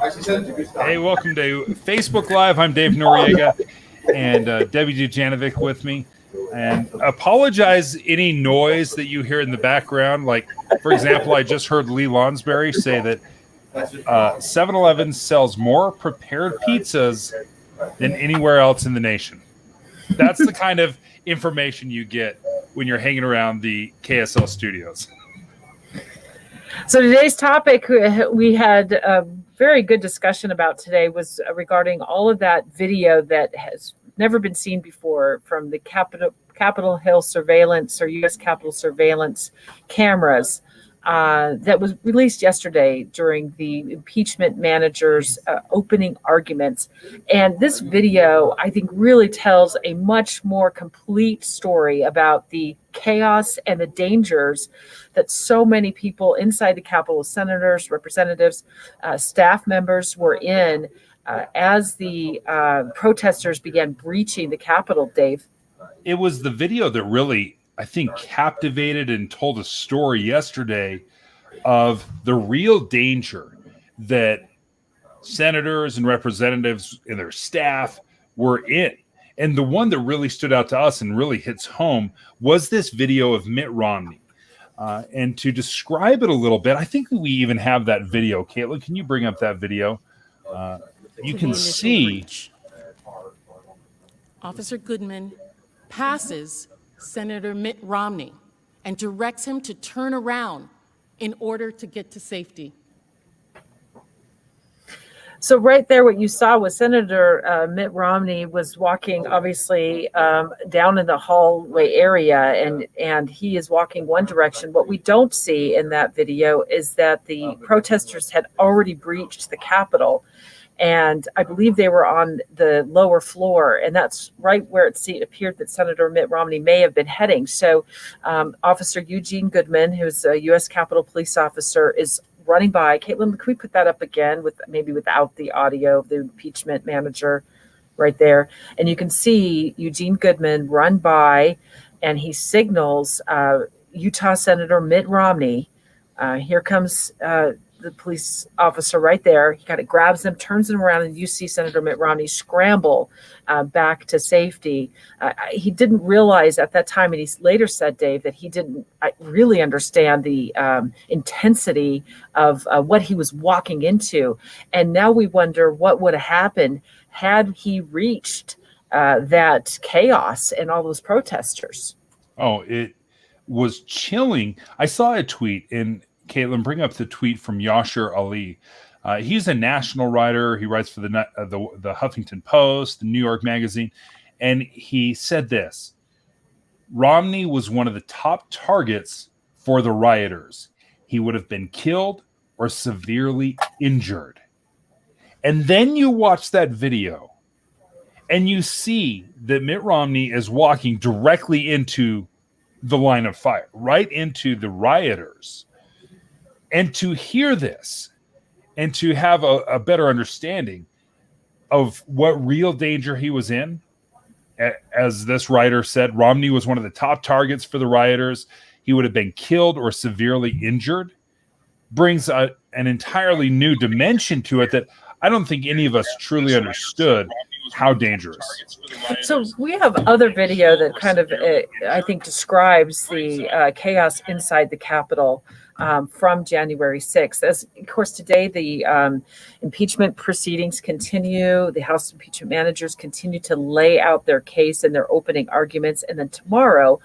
Hey, welcome to Facebook Live. I'm Dave Noriega, and Debbie Dujanovic with me. And apologize any noise that you hear in the background. Like, for example, I just heard Lee Lonsberry say that 7-Eleven sells more prepared pizzas than anywhere else in the nation. That's the kind of information you get when you're hanging around the KSL studios. So today's topic we had a very good discussion about today was regarding all of that video that has never been seen before from the Capitol Hill surveillance or U.S. Capitol surveillance cameras that was released yesterday during the impeachment manager's opening arguments. And this video, I think, really tells a much more complete story about the chaos and the dangers that so many people inside the Capitol, senators, representatives, staff members were in as the protesters began breaching the Capitol, Dave. It was the video that really, I think, captivated and told a story yesterday of the real danger that senators and representatives and their staff were in. And the one that really stood out to us and really hits home was this video of Mitt Romney. And to describe it a little bit, I think we even have that video. Caitlin, can you bring up that video? You can see Officer Goodman passes Senator Mitt Romney and directs him to turn around in order to get to safety. So right there, what you saw was Senator Mitt Romney was walking, obviously, down in the hallway area, and he is walking one direction. What we don't see in that video is that the protesters had already breached the Capitol, and I believe they were on the lower floor, and that's right where it appeared that Senator Mitt Romney may have been heading. So Officer Eugene Goodman, who's a U.S. Capitol Police officer, is running by. Caitlin, can we put that up again with maybe without the audio of the impeachment manager right there? And you can see Eugene Goodman run by, and he signals Utah Senator Mitt Romney. Here comes the police officer right there. He kind of grabs him, turns him around, and you see Senator Mitt Romney scramble back to safety. He didn't realize at that time, and he later said, Dave, that he didn't really understand the intensity of what he was walking into. And now we wonder what would have happened had he reached that chaos and all those protesters. Oh, it was chilling. I saw a tweet, and Caitlin, bring up the tweet from Yashar Ali. He's a national writer. He writes for the Huffington Post, the New York Magazine, and he said this: Romney was one of the top targets for the rioters. He would have been killed or severely injured. And then you watch that video, and you see that Mitt Romney is walking directly into the line of fire, right into the rioters. And to hear this and to have a better understanding of what real danger he was in, as this writer said, Romney was one of the top targets for the rioters. He would have been killed or severely injured, brings an entirely new dimension to it that I don't think any of us truly understood how dangerous. So we have other video that kind of, I think, describes the chaos inside the Capitol from January 6th. As, of course, today the impeachment proceedings continue. The House impeachment managers continue to lay out their case and their opening arguments. And then tomorrow,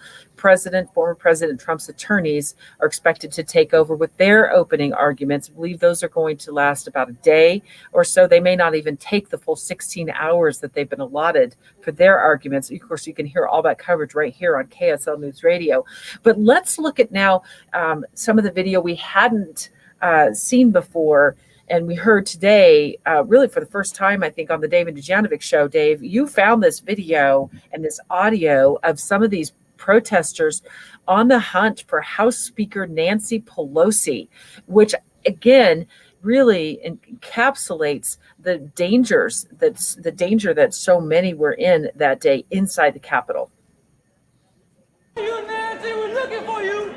former President Trump's attorneys are expected to take over with their opening arguments. I believe those are going to last about a day or so. They may not even take the full 16 hours that they've been allotted for their arguments. Of course, you can hear all that coverage right here on KSL News Radio. But let's look at now some of the video we hadn't seen before. And we heard today, really for the first time, I think, on the David Dujanovic show. Dave, you found this video and this audio of some of these protesters on the hunt for House Speaker Nancy Pelosi, which again really encapsulates the danger that so many were in that day inside the Capitol. You, Nancy, we're looking for you.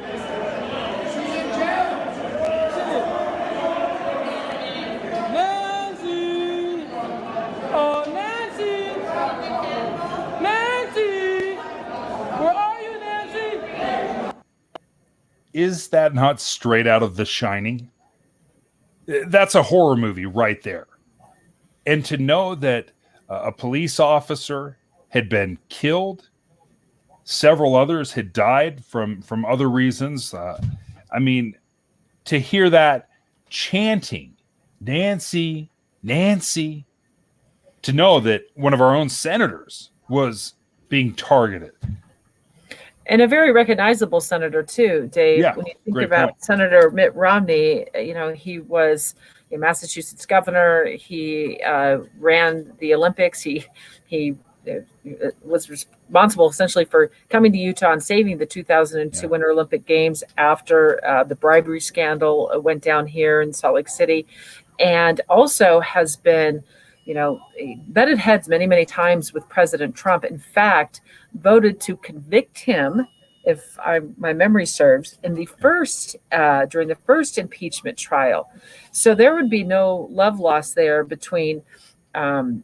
Nancy. is that not straight out of The Shining? That's a horror movie right there. And to know that a police officer had been killed, several others had died from other reasons. I mean, to hear that chanting, Nancy, Nancy, to know that one of our own senators was being targeted. And a very recognizable senator too, Dave. Yeah, when you think great about point. Senator Mitt Romney, he was a Massachusetts governor. He ran the Olympics. He was responsible essentially for coming to Utah and saving the 2002 Winter Olympic Games after the bribery scandal went down here in Salt Lake City, and also has been, butted heads many, many times with President Trump. In fact, voted to convict him, if my memory serves, in the first during the first impeachment trial. So there would be no love lost there between, in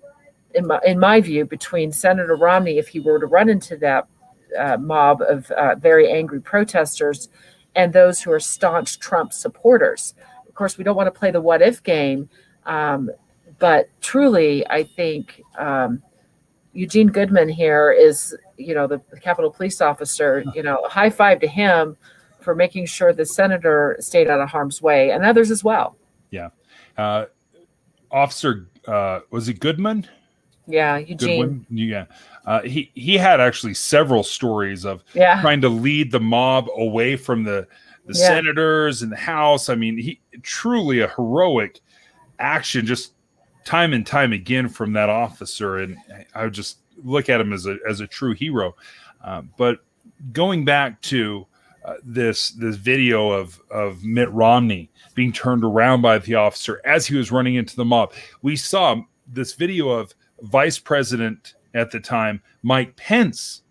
my view, between Senator Romney, if he were to run into that mob of very angry protesters, and those who are staunch Trump supporters. Of course, we don't want to play the what if game, but truly, I think Eugene Goodman here is, the Capitol Police officer, high five to him for making sure the senator stayed out of harm's way, and others as well. Yeah. Officer, was it Goodman? Yeah, Eugene. Goodwin? Yeah. He had actually several stories of Yeah. trying to lead the mob away from the senators in the House. I mean, he truly a heroic action, just time and time again from that officer. And I would just look at him as a true hero. But going back to this video of Mitt Romney being turned around by the officer as he was running into the mob, we saw this video of Vice President at the time, Mike Pence,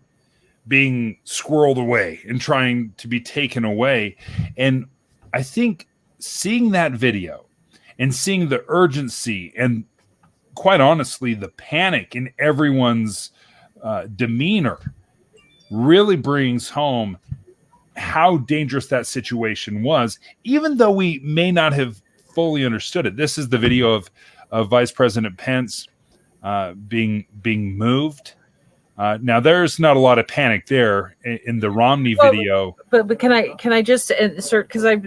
being squirreled away and trying to be taken away. And I think seeing that video and seeing the urgency and, quite honestly, the panic in everyone's demeanor really brings home how dangerous that situation was, even though we may not have fully understood it. This is the video of Vice President Pence being moved. Now, there's not a lot of panic there in the Romney video. But can I just insert, because I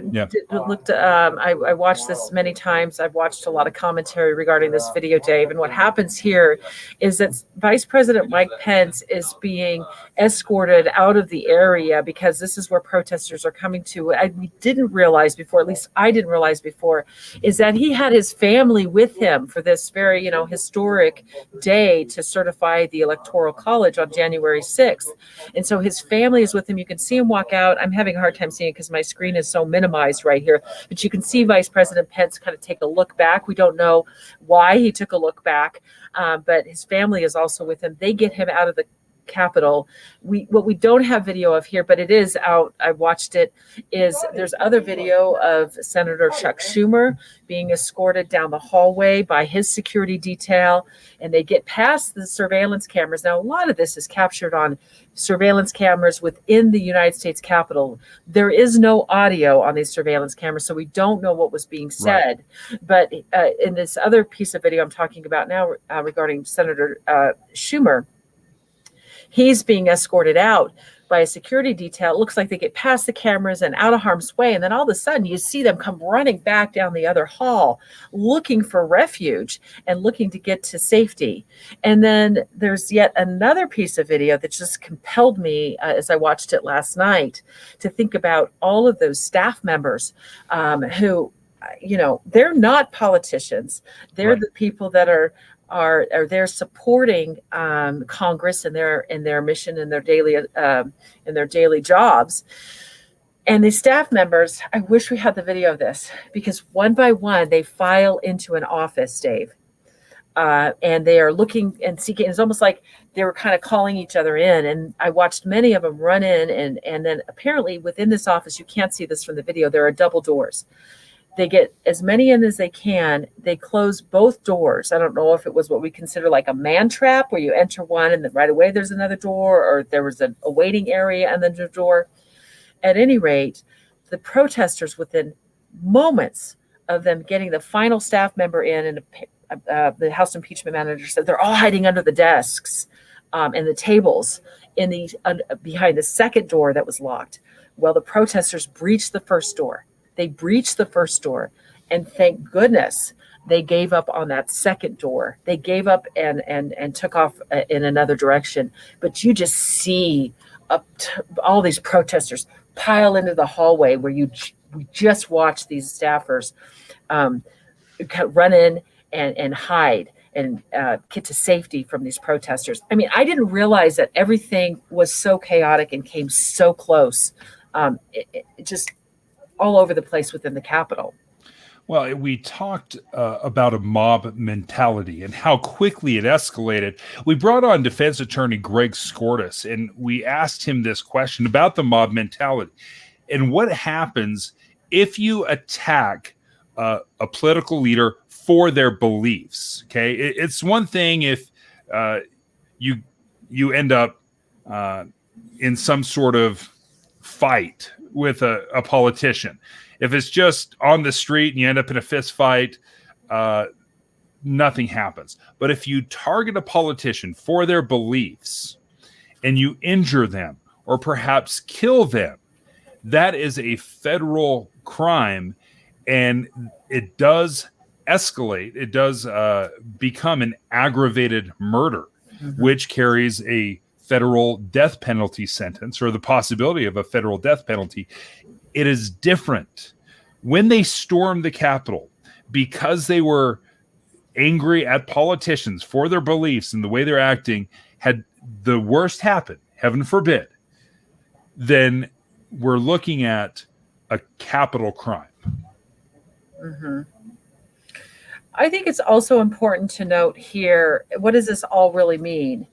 looked, I watched this many times. I've watched a lot of commentary regarding this video, Dave. And what happens here is that Vice President Mike Pence is being escorted out of the area because this is where protesters are coming to. We didn't realize before, at least I didn't realize before, is that he had his family with him for this very, historic day to certify the Electoral College on January 6th. And so his family is with him. You can see him walk out. I'm having a hard time seeing it because my screen is so minimized right here. But you can see Vice President Pence kind of take a look back. We don't know why he took a look back, but his family is also with him. They get him out of the Capitol. What we don't have video of here, but it is out, I watched it, is there's other video of Senator Chuck Schumer being escorted down the hallway by his security detail, and they get past the surveillance cameras. Now, a lot of this is captured on surveillance cameras within the United States Capitol. There is no audio on these surveillance cameras, so we don't know what was being said. Right. But in this other piece of video I'm talking about now regarding Senator Schumer, he's being escorted out by a security detail. It looks like they get past the cameras and out of harm's way. And then all of a sudden you see them come running back down the other hall, looking for refuge and looking to get to safety. And then there's yet another piece of video that just compelled me as I watched it last night to think about all of those staff members who, they're not politicians. They're right. The people that are there supporting Congress in their mission in their daily jobs. And the staff members, I wish we had the video of this, because one by one they file into an office, Dave, and they are looking and seeking. It's almost like they were kind of calling each other in. And I watched many of them run in, and then apparently within this office, you can't see this from the video, there are double doors. They get as many in as they can. They close both doors. I don't know if it was what we consider like a man trap, where you enter one and then right away there's another door, or there was a waiting area and then a door. At any rate, the protesters, within moments of them getting the final staff member in, and the House impeachment manager said they're all hiding under the desks and the tables in the behind the second door that was locked. Well, the protesters breached the first door. They breached the first door, and thank goodness they gave up on that second door. They gave up and took off in another direction. But you just see all these protesters pile into the hallway where we just watched these staffers run in and hide and get to safety from these protesters. I mean, I didn't realize that everything was so chaotic and came so close. It just all over the place within the Capitol. Well, we talked about a mob mentality and how quickly it escalated. We brought on defense attorney Greg Skordas, and we asked him this question about the mob mentality and what happens if you attack a political leader for their beliefs. Okay, it's one thing if you end up in some sort of fight with a politician. If it's just on the street and you end up in a fist fight, nothing happens. But if you target a politician for their beliefs and you injure them or perhaps kill them, that is a federal crime, and it does escalate. It does become an aggravated murder, which carries a federal death penalty sentence, or the possibility of a federal death penalty. It is different. When they stormed the Capitol because they were angry at politicians for their beliefs and the way they're acting, had the worst happen, heaven forbid, then we're looking at a capital crime. Mm-hmm. I think it's also important to note here, what does this all really mean?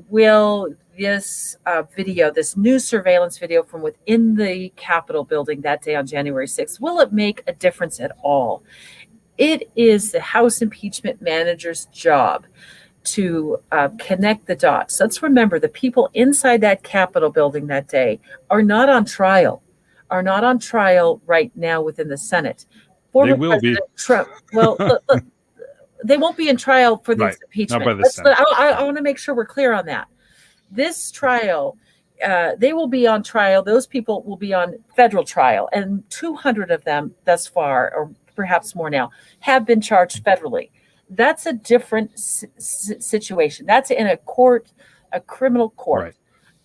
Will this video, this new surveillance video from within the Capitol building that day on January 6th, will it make a difference at all? It is the House impeachment manager's job to connect the dots. Let's remember the people inside that Capitol building that day are not on trial right now within the Senate. Former They will President be. Trump. Well, look, they won't be in trial for this impeachment. Not by the Senate. I want to make sure we're clear on that. This trial, they will be on trial. Those people will be on federal trial, and 200 of them thus far, or perhaps more now, have been charged federally. That's a different situation. That's in a court, a criminal court.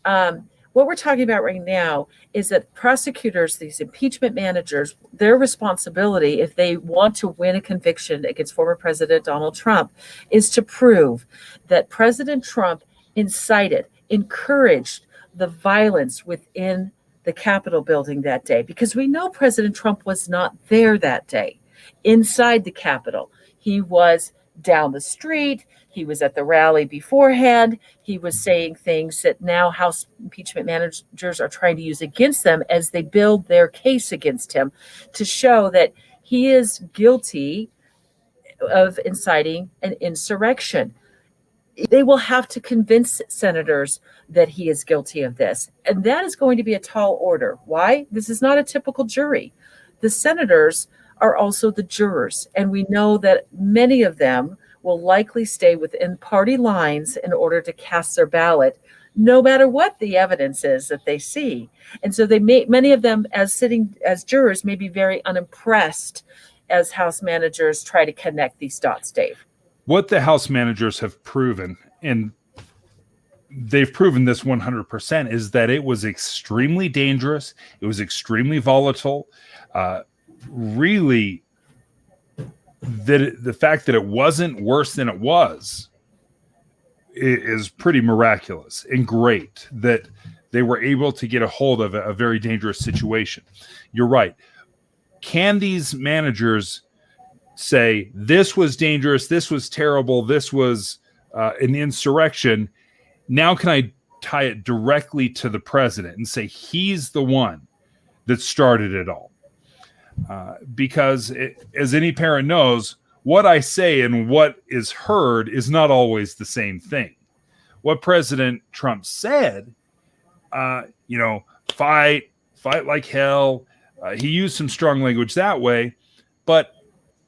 Right. What we're talking about right now is that prosecutors, these impeachment managers, their responsibility, if they want to win a conviction against former President Donald Trump, is to prove that President Trump incited, encouraged the violence within the Capitol building that day. Because we know President Trump was not there that day inside the Capitol. He was down the street. He was at the rally beforehand. He was saying things that now House impeachment managers are trying to use against them as they build their case against him to show that he is guilty of inciting an insurrection. They will have to convince senators that he is guilty of this. And that is going to be a tall order. Why? This is not a typical jury. The senators are also the jurors. And we know that many of them will likely stay within party lines in order to cast their ballot, no matter what the evidence is that they see. And so many of them, as sitting as jurors, may be very unimpressed as House managers try to connect these dots, Dave. What the House managers have proven, and they've proven this 100%, is that it was extremely dangerous. It was extremely volatile. Really, the fact that it wasn't worse than it was is pretty miraculous and great that they were able to get a hold of a very dangerous situation. You're right. Can these managers say this was dangerous, this was terrible, this was an insurrection? Now can I tie it directly to the president and say he's the one that started it all? Because as any parent knows, what I say and what is heard is not always the same thing. What President Trump said, fight, fight like hell. He used some strong language that way, but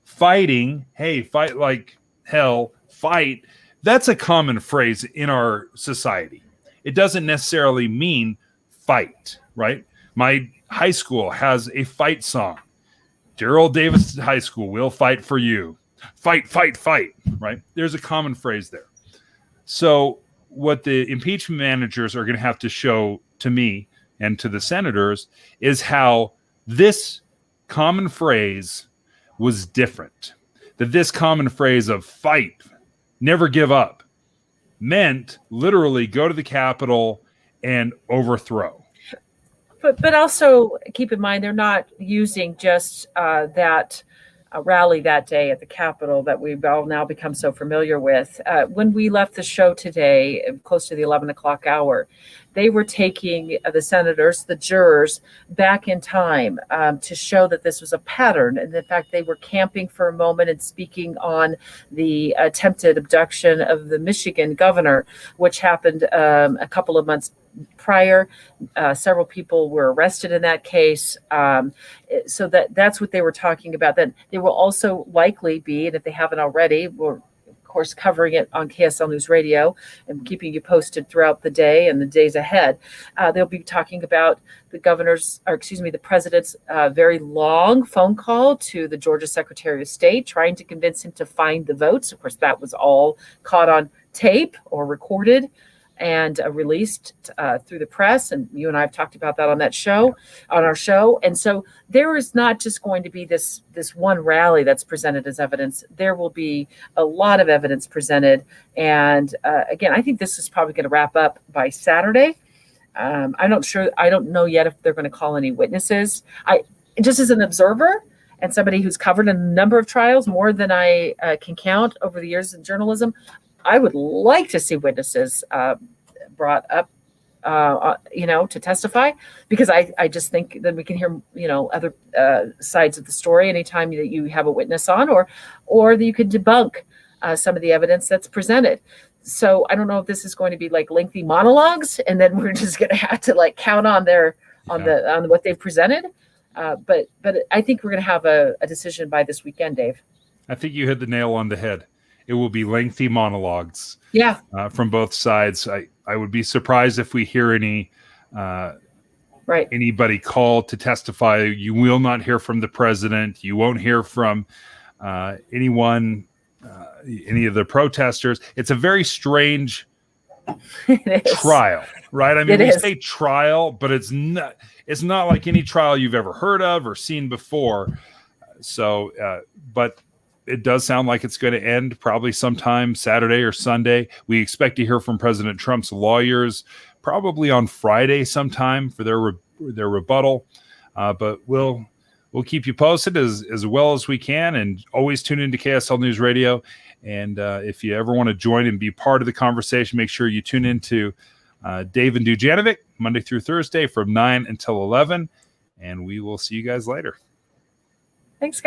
fighting, hey, fight like hell, fight, that's a common phrase in our society. It doesn't necessarily mean fight, right? My high school has a fight song. Dear old Davis High School, we'll fight for you. Fight, fight, fight, right? There's a common phrase there. So what the impeachment managers are going to have to show to me and to the senators is how this common phrase was different. That this common phrase of fight, never give up, meant literally go to the Capitol and overthrow. But also keep in mind, they're not using just that rally that day at the Capitol that we've all now become so familiar with. When we left the show today, close to the 11 o'clock hour, they were taking the senators, the jurors, back in time to show that this was a pattern. And in fact, they were camping for a moment and speaking on the attempted abduction of the Michigan governor, which happened a couple of months prior. Several people were arrested in that case. So that's what they were talking about. Then they will also likely be, and if they haven't already, we're of course covering it on KSL News Radio and keeping you posted throughout the day and the days ahead. They'll be talking about the president's very long phone call to the Georgia Secretary of State, trying to convince him to find the votes. Of course, that was all caught on tape or recorded and released through the press. And you and I have talked about that on our show. And so there is not just going to be this one rally that's presented as evidence. There will be a lot of evidence presented. And again, I think this is probably going to wrap up by Saturday. I don't know yet if they're going to call any witnesses. Just as an observer and somebody who's covered a number of trials, more than I can count over the years in journalism, I would like to see witnesses brought up, to testify, because I just think that we can hear, other sides of the story anytime that you have a witness on, or that you could debunk some of the evidence that's presented. So I don't know if this is going to be like lengthy monologues, and then we're just going to have to like count on on what they've presented. But I think we're going to have a decision by this weekend, Dave. I think you hit the nail on the head. It will be lengthy monologues. Yeah. From both sides. I would be surprised if we hear anybody called to testify. You will not hear from the president. You won't hear from anyone, any of the protesters. It's a very strange trial, right? I mean, we say trial, but it's not like any trial you've ever heard of or seen before. So, but it does sound like it's going to end probably sometime Saturday or Sunday. We expect to hear from President Trump's lawyers probably on Friday sometime for their rebuttal. But we'll keep you posted as well as we can, and always tune into KSL News Radio. And if you ever want to join and be part of the conversation, make sure you tune into Dave and Dujanovic Monday through Thursday from 9 until 11. And we will see you guys later. Thanks, guys.